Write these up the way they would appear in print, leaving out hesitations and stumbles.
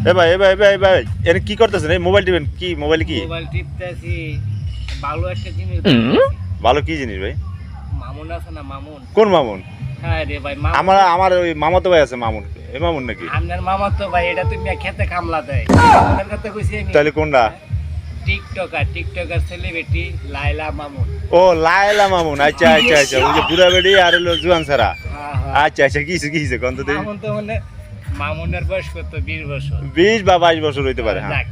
এ ভাই এর কি করতেছেন? এই মোবাইল টিপেন কি? মোবাইল কি? মোবাইল টিপতেছি। ভালো একটা জিনিস ভালো কি জিনিস ভাই? মামুন আছে না মামুন? কোন মামুন? হ্যাঁ রে ভাই মামুন। আমার ওই মামাতো ভাই আছে মামুন। এই মামুন নাকি? আপনার মামা তো ভাই এটা তুমি খেতে কামলা দেয়। আপনার কথা কইছি আমি। তাহলে কোনটা? টিকটকার সেলিব্রিটি লাইলা মামুন। ও লায়লা মামুন। আচ্ছা ওই যে বুড়া বেড়ি আর হলো জুয়ান সারা। আচ্ছা কিছে কোন তো দেখি। মামুন তো মানে মামুনের বয়স কত? 20 বছর। 20 বা 22 বছর হইতে পারে। হ্যাঁ যাক,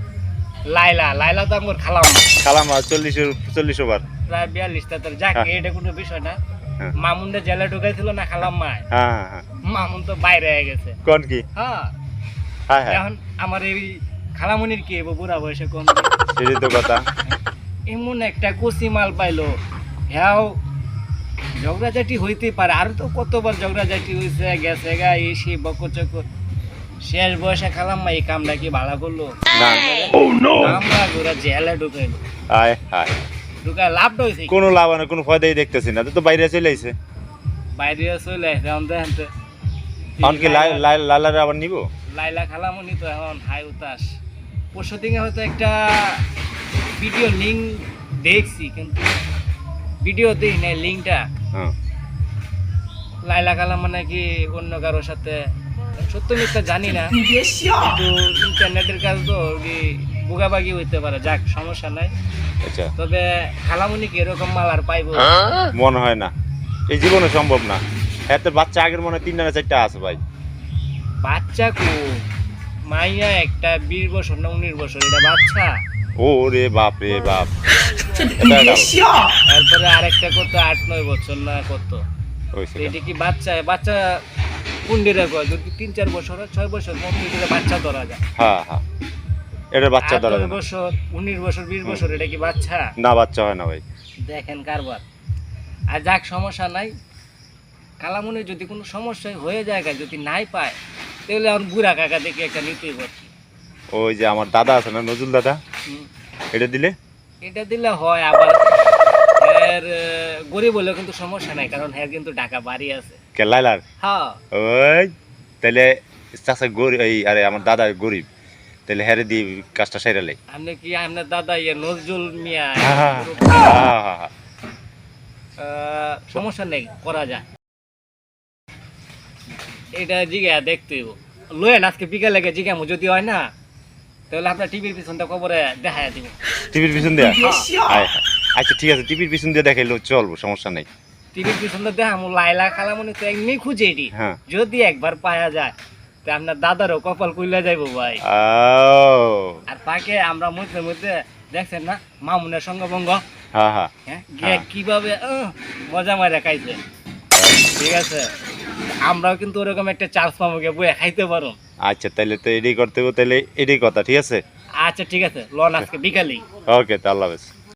লাইলা তো আমার খালাম্মা। খালামা 40 ওভার। প্রায় 42 তা। যাক এটা কোনো বিষয় না। মামুনটা জেলে ঢুকাইছিল না খালাম্মা। হ্যাঁ মামুন তো বাইরে হয়ে গেছে। কোন কি? হ্যাঁ এখন আমার এই খালামুনির কি বুড়া বয়সে কোন সেটাই তো কথা। এমন একটা কচি মাল পাইলো, হ্যাঁ ঝগড়াঝাটি হইতে পারে, আর তো কতবার ঝগড়াঝাটি হয়েছে গেছে গা এসে বকচক। শেষ বয়সে খালাম্মা এই কামটা কি ভাড়া করলো না। আমরা ঘোরা জেলে ঢুকাইলো। ঢুকায় লাভটা হয়েছে কোনো লাভ না, কোনো ফায়দাই দেখতেছি না। তো বাইরে চলে আইছে। বাইরে চলে আসে দেখেন। এখন কি লালারে আবার নিব? লাইলা খালামুনি তো এখন হাই উতাস। পরশু দিনে হয়তো একটা ভিডিও লিঙ্ক দেখছি, কিন্তু ভিডিও দেখি না লিঙ্কটা। লাইলা খালাম মানে কি অন্য কারোর সাথে, সত্য মিথ্যা জানি না, কিন্তু ইন্টারনেটের কাজ তো বুগাবাগি হইতে পারে। যাক সমস্যা নাই। আচ্ছা তবে খালামুনি কি এরকম মাল আর পাইবো? মনে হয় না, এই জীবনে সম্ভব না। এত বাচ্চা আগের মনে হয় 3 না 4টা আছে ভাই। বাচ্চা কো মাইয়া একটা 20 বছর না 19 বছর, এটা বাচ্চা? ও রে বাপ রে বাপ। তারপরে আরেকটা কত 8-9 বছর না কত। এটা কি বাচ্চা কুন্ডিরা কয় যদি 3-4 বছর 6 বছর মধ্যে বাচ্চা ধরা যায়। হ্যাঁ এটা বাচ্চা ধরা যায়। 8 বছর 19 বছর 20 বছর এটা কি বাচ্চা? না বাচ্চা হয় না ভাই। দেখেন কারবার। আর যাক সমস্যা নাই। কালামুনি যদি কোনো সমস্যা হয়ে যায়, যদি নাই পায়, তাহলে এখন বুড়া কাকা দেখে একটা নিতেই পারছি। ওই যে আমার দাদা আছে না, নজরুল দাদা, এটা দিলে হয়। আবার এর গরিব হলেও কিন্তু সমস্যা নাই, কারণ হ্যাঁ কিন্তু ঢাকা বাড়ি আছে। কে লাইলার? হ্যাঁ ওই তাহলে চাচা গরিব, এই আরে আমার দাদা গরিব, তাহলে হ্যারে দি কাজটা সাইরালে। আপনি কি আপনার দাদা নজরুল মিয়া? সমস্যা নেই, করা যায়। এটা জিগা দেখতে লয়েন আজকে বিকালে জিগামু, যদি হয় না তাহলে আপনার টিভির পিছনটা কবরে দেখায় দিব। টিভির পিছন দিয়া? আচ্ছা ঠিক আছে, টিভির পিছন দিয়ে দেখাইলো চলবো, সমস্যা নাই। টিভির পিছনটা দেখামু। লাইলা খালামুনি তো এমনি খুঁজে এটি, যদি একবার পাওয়া যায় তো আপনার দাদারও কপাল কইলা যাইবো ভাই। আর তাকে আমরা মধ্যে দেখছেন না মামুনের সঙ্গে বঙ্গ, হ্যাঁ কিভাবে মজা মারা খাইছে। ঠিক আছে, আমরাও কিন্তু ওরকম একটা চান্স পাবো, বইয়া খাইতে পারো। আচ্ছা তাহলে তো এটাই করতে হবে, তাহলে এটাই কথা। ঠিক আছে আচ্ছা ঠিক আছে, লন আজকে বিকালেই। ওকে, আল্লাহ হাফেজ।